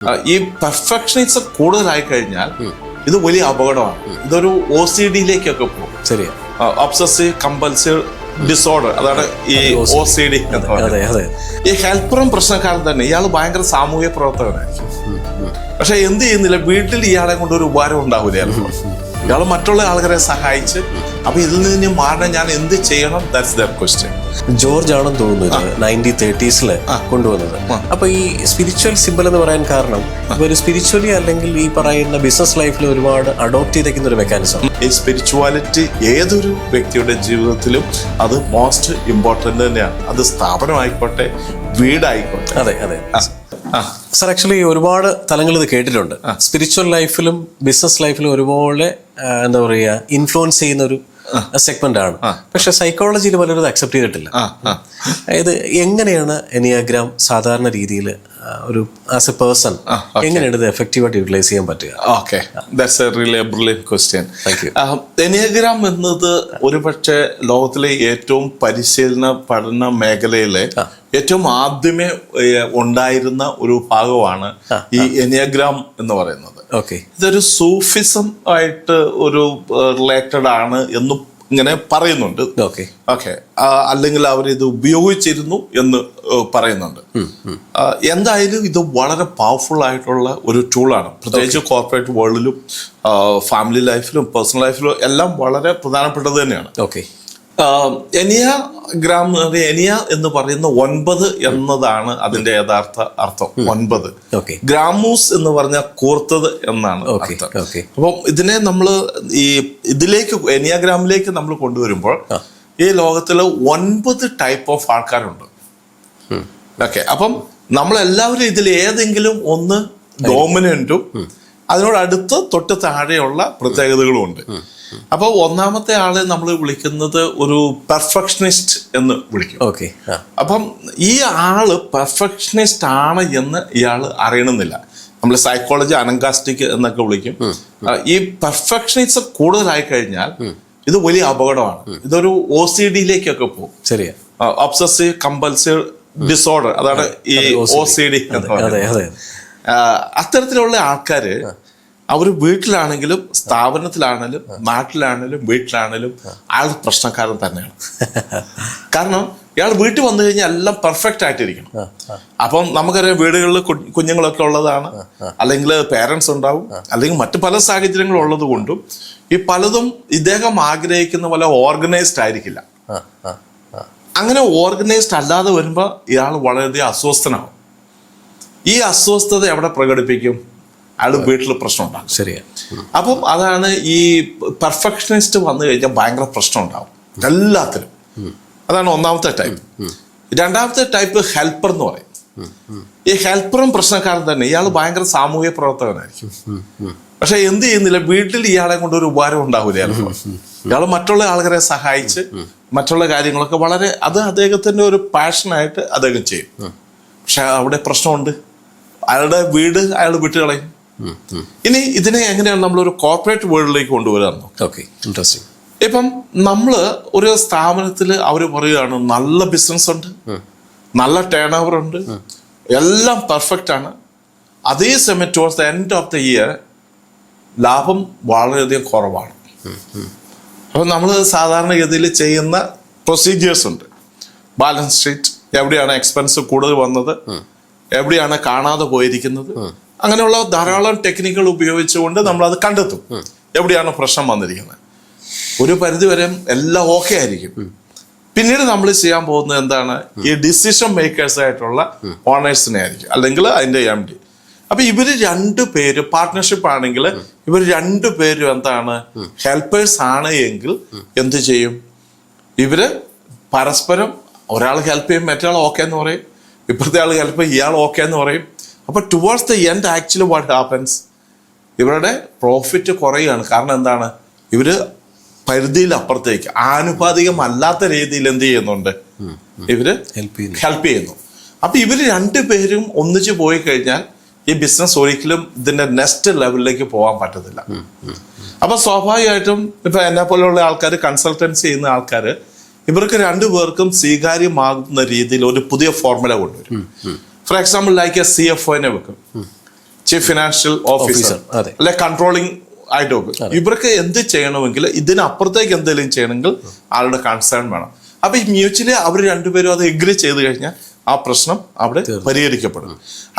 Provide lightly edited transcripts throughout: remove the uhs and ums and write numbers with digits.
ഈ പെർഫെക്ഷനിസം കൂടുതലായി കഴിഞ്ഞാൽ ഇത് വലിയ അപകടമാണ്. ഇതൊരു OCD-ലേക്കൊക്കെ പോകും. ശരിയാ. ഒബ്സസീവ് കമ്പൽസീവ് ഡിസോർഡർ, അതാണ് ഈ OCD എന്ന് പറയുന്നത്. ഈ ഹെൽപ്പറും പ്രശ്നക്കാരൻ തന്നെ. ഇയാൾ ഭയങ്കര സാമൂഹ്യ പ്രവർത്തകനായിരിക്കും, പക്ഷെ എന്ത് ചെയ്യുന്നില്ല, വീട്ടിൽ ഇയാളെ കൊണ്ട് ഒരു ഉപകാരം ഉണ്ടാവില്ല. ഇയാൾ മറ്റുള്ള ആൾക്കാരെ സഹായിച്ച്, അപ്പൊ ഇതിൽ നിന്ന് മാറാൻ ഞാൻ എന്ത് ചെയ്യണം? That's the question. ജോർജ് ആണെന്ന് തോന്നുന്നത് 1930s കൊണ്ടുവന്നത്. അപ്പൊ ഈ സ്പിരിച്വൽ സിമ്പിൾ എന്ന് പറയാൻ കാരണം ഒരു സ്പിരിച്വലി അല്ലെങ്കിൽ ഈ പറയുന്ന ബിസിനസ് ലൈഫിൽ ഒരുപാട് അഡോപ്റ്റ് ചെയ്തേക്കുന്ന ഒരു മെക്കാനിസം. ഈ സ്പിരിച്വാലിറ്റി ഏതൊരു വ്യക്തിയുടെ ജീവിതത്തിലും അത് മോസ്റ്റ് ഇമ്പോർട്ടന്റ് തന്നെയാണ്. അത് സ്ഥാപനമായിക്കോട്ടെ, വീടായിക്കോട്ടെ. അതെ അതെ സർ, ആക്ച്വലി ഒരുപാട് തലങ്ങൾ ഇത് കേട്ടിട്ടുണ്ട്. സ്പിരിച്വൽ ലൈഫിലും ബിസിനസ് ലൈഫിലും ഒരുപോലെ എന്താ പറയുക ഇൻഫ്ലുവൻസ് ചെയ്യുന്ന ഒരു സെഗ്മെന്റ് ആണ്. പക്ഷെ സൈക്കോളജിയിൽ പലരും അക്സെപ്റ്റ് ചെയ്തിട്ടില്ല. അതായത് എങ്ങനെയാണ് എനിയാഗ്രാം സാധാരണ രീതിയിൽ ഒരു ആസ് എ പേഴ്സൺ എങ്ങനെയാണ് ഇത് എഫക്റ്റീവായിട്ട് യൂട്ടിലൈസ് ചെയ്യാൻ പറ്റുക? Okay, that's A really brilliant question. Enneagram എന്നത് ഒരുപക്ഷെ ലോകത്തിലെ ഏറ്റവും പരിശീലന പഠന മേഖലയിലെ ഏറ്റവും ആദ്യമേ ഉണ്ടായിരുന്ന ഒരു ഭാഗമാണ് ഈ എനിയാഗ്രാം എന്ന് പറയുന്നത്. ഇതൊരു സൂഫിസം ആയിട്ട് ഒരു റിലേറ്റഡ് ആണ് എന്നും ഇങ്ങനെ പറയുന്നുണ്ട്. ഓക്കെ, അല്ലെങ്കിൽ അവരിത് ഉപയോഗിച്ചിരുന്നു എന്ന് പറയുന്നുണ്ട്. എന്തായാലും ഇത് വളരെ പവർഫുൾ ആയിട്ടുള്ള ഒരു ടൂളാണ്. പ്രത്യേകിച്ച് കോർപ്പറേറ്റ് വേൾഡിലും ഫാമിലി ലൈഫിലും പേഴ്സണൽ ലൈഫിലും എല്ലാം വളരെ പ്രധാനപ്പെട്ടത് തന്നെയാണ്. എനിയാഗ്രാം എനിയ എന്ന് പറയുന്ന 9 എന്നതാണ് അതിന്റെ യഥാർത്ഥ അർത്ഥം. 9 ഗ്രാമൂസ് എന്ന് പറഞ്ഞാൽ കൂർത്തത് എന്നാണ് അർത്ഥം. അപ്പം ഇതിനെ നമ്മൾ ഇതിലേക്ക് എനിയാഗ്രാമിലേക്ക് നമ്മൾ കൊണ്ടുവരുമ്പോൾ ഈ ലോകത്തില് 9 ടൈപ്പ് ഓഫ് ആൾക്കാരുണ്ട്. ഓക്കെ, അപ്പം നമ്മളെല്ലാവരും ഇതിൽ ഏതെങ്കിലും ഒന്ന് ഡോമിനന്റും അതിനോടടുത്ത് തൊട്ട് താഴെയുള്ള പ്രത്യേകതകളും ഉണ്ട്. അപ്പൊ ഒന്നാമത്തെ ആളെ നമ്മൾ വിളിക്കുന്നത് ഒരു പെർഫെക്ഷനിസ്റ്റ് എന്ന് വിളിക്കും. അപ്പം ഈ ആള് പെർഫെക്ഷനിസ്റ്റ് ആണ് എന്ന് ഇയാൾ അറിയണമെന്നില്ല. നമ്മൾ സൈക്കോളജി അനങ്കാസ്റ്റിക് എന്നൊക്കെ വിളിക്കും. ഈ പെർഫെക്ഷനിസം കൂടുതലായി കഴിഞ്ഞാൽ ഇത് വലിയ അപകടമാണ്. ഇതൊരു OCD-ലേക്കൊക്കെ പോകും. ശരിയാ. ഒബ്സസീവ് കമ്പൽസീവ് ഡിസോർഡർ, അതാണ് ഈ OCD എന്ന് പറയുന്നത്. അത്തരത്തിലുള്ള ആൾക്കാര് അവർ വീട്ടിലാണെങ്കിലും സ്ഥാപനത്തിലാണെങ്കിലും നാട്ടിലാണെങ്കിലും വീട്ടിലാണെങ്കിലും അയാൾ പ്രശ്നക്കാരൻ തന്നെയാണ്. കാരണം ഇയാൾ വീട്ടിൽ വന്നു കഴിഞ്ഞാൽ എല്ലാം പെർഫെക്റ്റ് ആയിട്ടിരിക്കണം. അപ്പം നമുക്കറിയാം, വീടുകളിൽ കുഞ്ഞുങ്ങളൊക്കെ ഉള്ളതാണ്, അല്ലെങ്കിൽ പേരൻസ് ഉണ്ടാവും, അല്ലെങ്കിൽ മറ്റു പല സാഹചര്യങ്ങളും ഉള്ളത് കൊണ്ടും ഈ പലതും ഇദ്ദേഹം ആഗ്രഹിക്കുന്ന പോലെ ഓർഗനൈസ്ഡ് ആയിരിക്കില്ല. അങ്ങനെ ഓർഗനൈസ്ഡ് അല്ലാതെ വരുമ്പോൾ ഇയാൾ വളരെയധികം അസ്വസ്ഥനാവും. ഈ അസ്വസ്ഥത എവിടെ പ്രകടിപ്പിക്കും? അയാൾ വീട്ടിൽ പ്രശ്നം ഉണ്ടാകും. ശരിയാ. അപ്പം അതാണ് ഈ പെർഫെക്ഷനിസ്റ്റ് വന്നു കഴിഞ്ഞാൽ ഭയങ്കര പ്രശ്നം ഉണ്ടാവും എല്ലാത്തിലും. അതാണ് ഒന്നാമത്തെ ടൈപ്പ്. രണ്ടാമത്തെ ടൈപ്പ് ഹെൽപ്പർ എന്ന് പറയും. ഈ ഹെൽപ്പറും പ്രശ്നക്കാരൻ തന്നെ. ഇയാൾ ഭയങ്കര സാമൂഹ്യ പ്രവർത്തകനായിരിക്കും, പക്ഷെ എന്ത് ചെയ്യുന്നില്ല, വീട്ടിൽ ഇയാളെ കൊണ്ട് ഒരു ഉപകാരം ഉണ്ടാവില്ല. ഇയാൾ മറ്റുള്ള ആൾക്കാരെ സഹായിച്ച് മറ്റുള്ള കാര്യങ്ങളൊക്കെ വളരെ അത് അദ്ദേഹത്തിന്റെ ഒരു പാഷനായിട്ട് അദ്ദേഹം ചെയ്യും. പക്ഷെ അവിടെ പ്രശ്നമുണ്ട്, അയാളുടെ വീട് അയാൾ വിട്ടുകളയും. ഇനി ഇതിനെ എങ്ങനെയാണ് നമ്മളൊരു കോർപ്പറേറ്റ് വേൾഡിലേക്ക് കൊണ്ടുവരാൻ? ഇൻട്രസ്റ്റിംഗ്. ഇപ്പം നമ്മള് ഒരു സ്ഥാപനത്തിൽ അവർ പറയുകയാണ് നല്ല ബിസിനസ് ഉണ്ട്, നല്ല ടേൺ ഓവർ ഉണ്ട്, എല്ലാം പെർഫെക്റ്റ് ആണ്. അതേസമയം towards the end of the year ലാഭം വളരെയധികം കുറവാണ്. അപ്പം നമ്മൾ സാധാരണഗതിയിൽ ചെയ്യുന്ന പ്രൊസീജിയേഴ്സ് ഉണ്ട്. ബാലൻസ് ഷീറ്റ്, എവിടെയാണ് എക്സ്പെൻസ് കൂടുതൽ വന്നത്, എവിടെയാണ് കാണാതെ പോയിരിക്കുന്നത്, അങ്ങനെയുള്ള ധാരാളം ടെക്നിക്കുകൾ ഉപയോഗിച്ചുകൊണ്ട് നമ്മൾ അത് കണ്ടെത്തും എവിടെയാണ് പ്രശ്നം വന്നിരിക്കുന്നത്. ഒരു പരിധിവരെ എല്ലാം ഓക്കെ ആയിരിക്കും. പിന്നീട് നമ്മൾ ചെയ്യാൻ പോകുന്നത് എന്താണ്? ഈ ഡിസിഷൻ മേക്കേഴ്സ് ആയിട്ടുള്ള ഓണേഴ്സിനെ ആയിരിക്കും, അല്ലെങ്കിൽ അതിന്റെ MD. അപ്പൊ ഇവര് 2 പേര് പാർട്ട്ണർഷിപ്പ് ആണെങ്കിൽ ഇവർ 2 പേരും എന്താണ് ഹെൽപ്പേഴ്സ് ആണ് എങ്കിൽ എന്ത് ചെയ്യും? ഇവര് പരസ്പരം ഒരാൾ ഹെൽപ്പ് ചെയ്യും, മറ്റേ ആൾ ഓക്കെ എന്ന് പറയും, ഇപ്പുറത്തെ ആൾ ഹെൽപ്പ് ചെയ്യും, ഇയാൾ ഓക്കെ എന്ന് പറയും. അപ്പൊ towards the end actually what happens, ഇവരുടെ പ്രോഫിറ്റ് കുറയുകയാണ്. കാരണം എന്താണ്? ഇവര് പരിധിയിൽ അപ്പുറത്തേക്ക് ആനുപാതികമല്ലാത്ത രീതിയിൽ എന്ത് ചെയ്യുന്നുണ്ട്? ഇവര് ഹെൽപ്പ് ചെയ്യുന്നു. അപ്പൊ ഇവര് 2 പേരും ഒന്നിച്ച് പോയി കഴിഞ്ഞാൽ ഈ ബിസിനസ് ഒരിക്കലും ഇതിന്റെ നെക്സ്റ്റ് ലെവലിലേക്ക് പോകാൻ പറ്റത്തില്ല. അപ്പൊ സ്വാഭാവികമായിട്ടും ഇപ്പൊ എന്നെ പോലെയുള്ള ആൾക്കാർ, കൺസൾട്ടൻസി ചെയ്യുന്ന ആൾക്കാര്, ഇവർക്ക് 2 പേർക്കും സ്വീകാര്യമാകുന്ന രീതിയിൽ ഒരു പുതിയ ഫോർമുല കൊണ്ടുവരും. For example, like A CFO വെക്കും. ചീഫ് ഫിനാൻഷ്യൽ ഓഫീസർ അതെ. അല്ലെ കൺട്രോളിംഗ് ആയിട്ട് ഇവർക്ക് എന്ത് ചെയ്യണമെങ്കിൽ ഇതിനപ്പുറത്തേക്ക് എന്തെങ്കിലും ചെയ്യണമെങ്കിൽ ആളുടെ കൺസേൺ വേണം. അപ്പൊ ഈ മ്യൂച്വലി അവർ രണ്ടുപേരും അത് എഗ്രി ചെയ്ത് കഴിഞ്ഞാൽ ആ പ്രശ്നം അവിടെ പരിഹരിക്കപ്പെടും.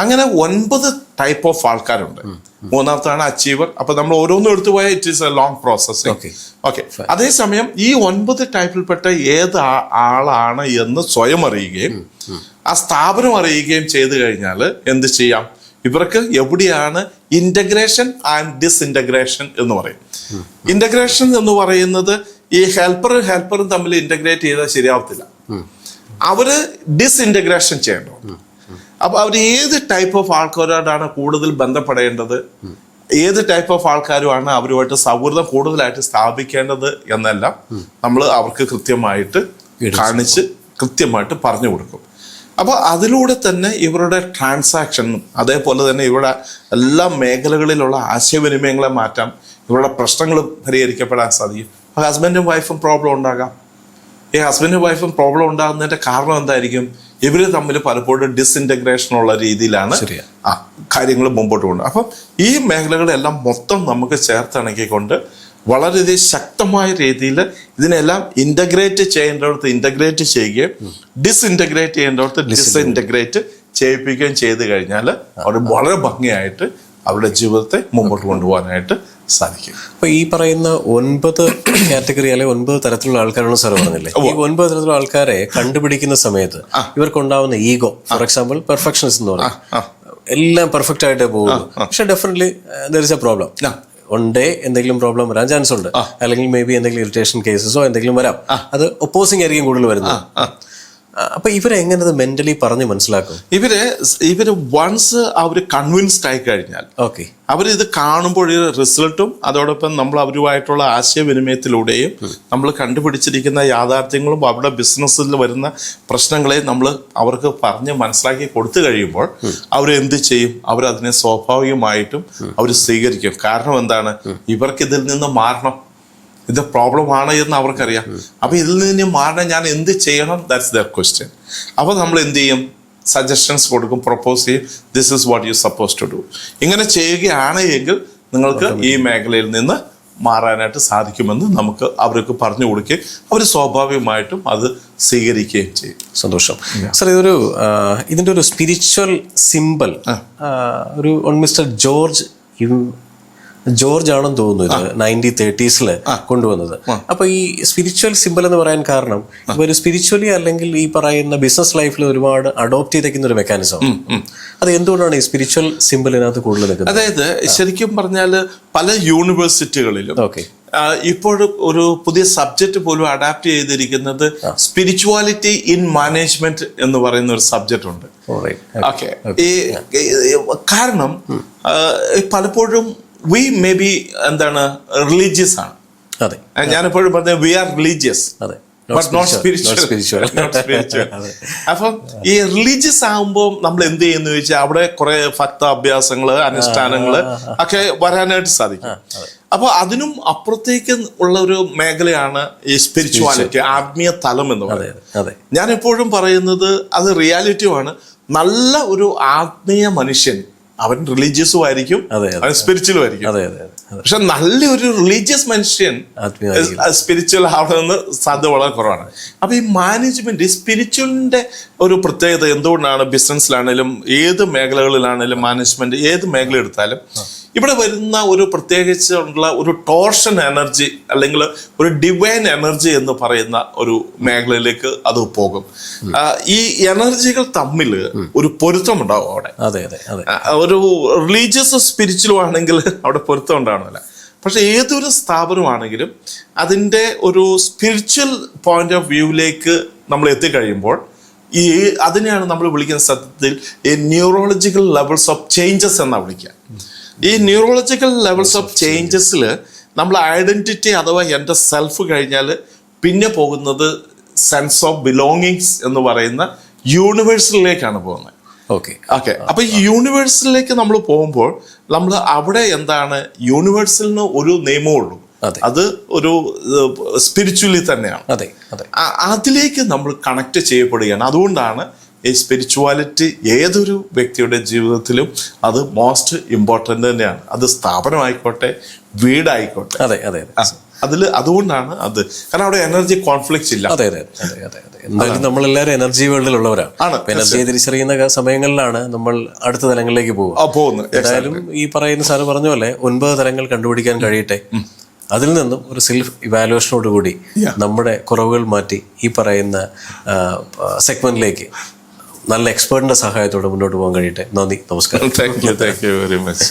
അങ്ങനെ 9 ടൈപ്പ് ഓഫ് ആൾക്കാരുണ്ട്. മൂന്നാമത്താണ് അച്ചീവർ. അപ്പൊ നമ്മൾ ഓരോന്നും എടുത്തു പോയാൽ it is A long process. Okay. അതേസമയം ഈ 9 ടൈപ്പിൽപ്പെട്ട ഏത് ആളാണ് എന്ന് സ്വയം അറിയുകയും ആ സ്ഥാപനം അറിയുകയും ചെയ്തു കഴിഞ്ഞാൽ എന്ത് ചെയ്യാം? ഇവർക്ക് എവിടെയാണ് ഇന്റഗ്രേഷൻ ആൻഡ് ഡിസ്ഇന്റഗ്രേഷൻ എന്ന് പറയും. ഇന്റഗ്രേഷൻ എന്ന് പറയുന്നത് ഈ ഹെൽപ്പറും തമ്മിൽ ഇന്റഗ്രേറ്റ് ചെയ്താൽ ശരിയാവത്തില്ല. അവര് ഡിസ്ഇന്റഗ്രേഷൻ ചെയ്യേണ്ടതുണ്ട്. അപ്പൊ അവർ ഏത് ടൈപ്പ് ഓഫ് ആൾക്കാരോടാണ് കൂടുതൽ ബന്ധപ്പെടേണ്ടത്, ഏത് ടൈപ്പ് ഓഫ് ആൾക്കാരുമാണ് അവരുമായിട്ട് സൗഹൃദം കൂടുതലായിട്ട് സ്ഥാപിക്കേണ്ടത് എന്നെല്ലാം നമ്മൾ അവർക്ക് കൃത്യമായിട്ട് കാണിച്ച് കൃത്യമായിട്ട് പറഞ്ഞു കൊടുക്കും. അപ്പോൾ അതിലൂടെ തന്നെ ഇവരുടെ ട്രാൻസാക്ഷനും അതേപോലെ തന്നെ ഇവരുടെ എല്ലാ മേഖലകളിലുള്ള ആശയവിനിമയങ്ങളെ മാറ്റാം, ഇവരുടെ പ്രശ്നങ്ങൾ പരിഹരിക്കപ്പെടാൻ സാധിക്കും. ഹസ്ബൻഡും വൈഫും പ്രോബ്ലം ഉണ്ടാകാം. ഈ ഹസ്ബൻഡും വൈഫും പ്രോബ്ലം ഉണ്ടാകുന്നതിന്റെ കാരണം എന്തായിരിക്കും? ഇവര് തമ്മിൽ പലപ്പോഴും ഡിസ്ഇന്റഗ്രേഷൻ ഉള്ള രീതിയിലാണ് കാര്യങ്ങൾ മുമ്പോട്ട് പോകുന്നത്. അപ്പം ഈ മേഖലകളെല്ലാം മൊത്തം നമുക്ക് ചേർത്തിണക്കിക്കൊണ്ട് വളരെയധികം ശക്തമായ രീതിയിൽ ഇതിനെല്ലാം ഇന്റഗ്രേറ്റ് ചെയ്യേണ്ടടുത്ത് ഇന്റഗ്രേറ്റ് ചെയ്യുകയും ഡിസ്ഇന്റഗ്രേറ്റ് ചെയ്യേണ്ടടുത്ത് ഡിസ്ഇന്റഗ്രേറ്റ് ചെയ്യിപ്പിക്കുകയും ചെയ്ത് കഴിഞ്ഞാൽ അവർ വളരെ ഭംഗിയായിട്ട് അവരുടെ ജീവിതത്തെ മുമ്പോട്ട് കൊണ്ടുപോകാനായിട്ട് സാധിക്കും. അപ്പൊ ഈ പറയുന്ന 9 കാറ്റഗറി അല്ലെങ്കിൽ 9 തരത്തിലുള്ള ആൾക്കാരാണ് സാർ പറഞ്ഞില്ലേ? ഈ 9 തരത്തിലുള്ള ആൾക്കാരെ കണ്ടുപിടിക്കുന്ന സമയത്ത് ഇവർക്കുണ്ടാവുന്ന ഈഗോ, ഫോർ എക്സാമ്പിൾ പെർഫെക്ഷനിസം എന്ന് പറയും, എല്ലാം പെർഫെക്റ്റ് ആയിട്ടേ പോകുള്ളൂ. പക്ഷെ definitely there is A problem. Day എന്തെങ്കിലും പ്രോബ്ലം വരാൻ ചാൻസ് ഉണ്ട്, അല്ലെങ്കിൽ മേ ബി എന്തെങ്കിലും ഇറിറ്റേഷൻ കേസസോ എന്തെങ്കിലും വരാം. അത് ഒപ്പോസിംഗ് ആയിരിക്കും കൂടുതൽ വരുന്നത്. അപ്പൊ ഇവരെങ്ങനെ അത് മെന്റലി പറഞ്ഞ് മനസ്സിലാക്കും? ഇവര് വൺസ് അവര് കൺവിൻസ്ഡ് ആയി കഴിഞ്ഞാൽ അവരിത് കാണുമ്പോൾ റിസൾട്ടും അതോടൊപ്പം നമ്മൾ അവരുമായിട്ടുള്ള ആശയവിനിമയത്തിലൂടെയും നമ്മൾ കണ്ടുപിടിച്ചിരിക്കുന്ന യാഥാർത്ഥ്യങ്ങളും അവരുടെ ബിസിനസ്സിൽ വരുന്ന പ്രശ്നങ്ങളെയും നമ്മൾ അവർക്ക് പറഞ്ഞ് മനസ്സിലാക്കി കൊടുത്തു കഴിയുമ്പോൾ അവരെന്ത് ചെയ്യും? അവരതിനെ സ്വാഭാവികമായിട്ടും അവർ സ്വീകരിക്കും. കാരണം എന്താണ്? ഇവർക്ക് ഇതിൽ നിന്ന് മാറണം, ഇത് പ്രോബ്ലം ആണ് എന്ന് അവർക്കറിയാം. അപ്പൊ ഇതിൽ നിന്ന് മാറണം, ഞാൻ എന്ത് ചെയ്യണം? That's the question. അപ്പൊ നമ്മൾ എന്ത് ചെയ്യും? സജഷൻസ് കൊടുക്കും, പ്രൊപ്പോസ് ചെയ്യും. This is what you suppose to do. ഇങ്ങനെ ചെയ്യുകയാണ് എങ്കിൽ നിങ്ങൾക്ക് ഈ മേഖലയിൽ നിന്ന് മാറാനായിട്ട് സാധിക്കുമെന്ന് നമുക്ക് അവർക്ക് പറഞ്ഞു കൊടുക്കുകയും അവർ സ്വാഭാവികമായിട്ടും അത് സ്വീകരിക്കുകയും ചെയ്യും. സന്തോഷം സാർ. ഇതിന്റെ ഒരു സ്പിരിച്വൽ സിമ്പൽ ഒരു മിസ്റ്റർ ജോർജ് ആണെന്ന് തോന്നുന്നു ഇത് 1930s കൊണ്ടുവന്നത്. അപ്പൊ ഈ സ്പിരിച്വൽ സിമ്പിൾ എന്ന് പറയാൻ കാരണം ഇവര് സ്പിരിച്വലി അല്ലെങ്കിൽ ഈ പറയുന്ന ബിസിനസ് ലൈഫിൽ ഒരുപാട് അഡോപ്റ്റ് ചെയ്തേക്കുന്ന ഒരു മെക്കാനിസം. അത് എന്തുകൊണ്ടാണ് ഈ സ്പിരിച്വൽ സിമ്പിൾ ഇതിനകത്ത് കൂടുതൽ നിൽക്കുന്നത്? അതായത് ശരിക്കും പറഞ്ഞാൽ പല യൂണിവേഴ്സിറ്റികളിലും ഇപ്പോഴും ഒരു പുതിയ സബ്ജക്റ്റ് പോലും അഡാപ്റ്റ് ചെയ്തിരിക്കുന്നത് സ്പിരിച്വാലിറ്റി ഇൻ മാനേജ്മെന്റ് എന്ന് പറയുന്ന ഒരു സബ്ജക്റ്റ് ഉണ്ട്. ഓക്കെ. കാരണം പലപ്പോഴും വി മേ ബി എന്താണ് റിലീജിയസ് ആണ്. ഞാനെപ്പോഴും പറഞ്ഞ we are religious but not spiritual. അപ്പം ഈ റിലീജിയസ് ആകുമ്പോൾ നമ്മൾ എന്ത് ചെയ്യുന്നു ചോദിച്ചാൽ അവിടെ കുറെ ഭക്ത അഭ്യാസങ്ങള് അനുഷ്ഠാനങ്ങള് ഒക്കെ വരാനായിട്ട് സാധിക്കും. അപ്പൊ അതിനും അപ്പുറത്തേക്ക് ഉള്ള ഒരു മേഖലയാണ് ഈ സ്പിരിച്വാലിറ്റി, ആത്മീയ തലം എന്ന് പറയുന്നത്. ഞാൻ എപ്പോഴും പറയുന്നത് അത് റിയാലിറ്റിയുമാണ്. നല്ല ഒരു ആത്മീയ മനുഷ്യൻ അവൻ റിലീജിയസും ആയിരിക്കും, അവൻ സ്പിരിച്വലും ആയിരിക്കും. പക്ഷെ നല്ലൊരു റിലീജിയസ് മനുഷ്യൻ സ്പിരിച്വൽ ആവണമെന്ന് സാധ്യത വളരെ കുറവാണ്. അപ്പൊ ഈ മാനേജ്മെന്റ്, ഈ സ്പിരിച്വലിന്റെ ഒരു പ്രത്യേകത എന്തുകൊണ്ടാണ് ബിസിനസ്സിലാണേലും ഏത് മേഖലകളിലാണേലും മാനേജ്മെന്റ് ഏത് മേഖല എടുത്താലും ഇവിടെ വരുന്ന ഒരു പ്രത്യേകിച്ചുള്ള ഒരു ടോർഷൻ എനർജി അല്ലെങ്കിൽ ഒരു ഡിവൈൻ എനർജി എന്ന് പറയുന്ന ഒരു മേഖലയിലേക്ക് അത് പോകും. ഈ എനർജികൾ തമ്മിൽ ഒരു പൊരുത്തം ഉണ്ടാവും അവിടെ. ഒരു റിലീജിയസ് സ്പിരിച്വലും ആണെങ്കിൽ അവിടെ പൊരുത്തം ഉണ്ടാവണമല്ല. പക്ഷെ ഏതൊരു സ്ഥാപനമാണെങ്കിലും അതിൻ്റെ ഒരു സ്പിരിച്വൽ പോയിന്റ് ഓഫ് വ്യൂവിലേക്ക് നമ്മൾ എത്തിക്കഴിയുമ്പോൾ അതിനെയാണ് നമ്മൾ വിളിക്കുന്ന സത്യത്തിൽ ഈ ന്യൂറോളജിക്കൽ ലെവൽസ് ഓഫ് ചേഞ്ചസ് എന്നാണ് വിളിക്കുക. ഈ ന്യൂറോളജിക്കൽ ലെവൽസ് ഓഫ് ചേഞ്ചസിൽ നമ്മൾ ഐഡന്റിറ്റി അഥവാ എൻ്റെ സെൽഫ് കഴിഞ്ഞാൽ പിന്നെ പോകുന്നത് സെൻസ് ഓഫ് ബിലോങ്ങിങ്സ് എന്ന് പറയുന്ന യൂണിവേഴ്സലിലേക്കാണ് പോകുന്നത്. ഓക്കെ. അപ്പൊ ഈ യൂണിവേഴ്സലിലേക്ക് നമ്മൾ പോകുമ്പോൾ നമ്മൾ അവിടെ എന്താണ്, യൂണിവേഴ്സലിന് ഒരു നിയമമേ ഉള്ളൂ, അത് ഒരു സ്പിരിച്വലി തന്നെയാണ്. അതിലേക്ക് നമ്മൾ കണക്ട് ചെയ്യപ്പെടുകയാണ്. അതുകൊണ്ടാണ് ഈ സ്പിരിച്വാലിറ്റി ഏതൊരു വ്യക്തിയുടെ ജീവിതത്തിലും അത് മോസ്റ്റ് ഇമ്പോർട്ടൻ്റ് തന്നെയാണ്. അത് സ്ഥാപനമായിക്കോട്ടെ, വീടായിക്കോട്ടെ. അതെ അതെ അതെ അതുകൊണ്ടാണ് അത്, കാരണം അവിടെ എനർജി കോൺഫ്ലിക്ട്സ് ഇല്ല. അതെ അതെ അതെ അതെ അതെ എന്തായാലും നമ്മളെല്ലാവരും എനർജി വേൾഡിലുള്ളവരാണ്. എനർജിയെ തിരിച്ചറിയുന്ന സമയങ്ങളിലാണ് നമ്മൾ അടുത്ത തലങ്ങളിലേക്ക് പോകുന്നത്. എന്തായാലും ഈ പറയുന്ന സാറ് പറഞ്ഞ പോലെ 9 തലങ്ങൾ കണ്ടുപിടിക്കാൻ കഴിയട്ടെ. അതിൽ നിന്നും ഒരു സെൽഫ് ഇവാലുവേഷനോടുകൂടി നമ്മുടെ കുറവുകൾ മാറ്റി ഈ പറയുന്ന സെഗ്മെന്റിലേക്ക് നല്ല എക്സ്പേർട്ടിന്റെ സഹായത്തോടെ മുന്നോട്ട് പോകാൻ കഴിയട്ടെ. നന്ദി, നമസ്കാരം. Thank you very much.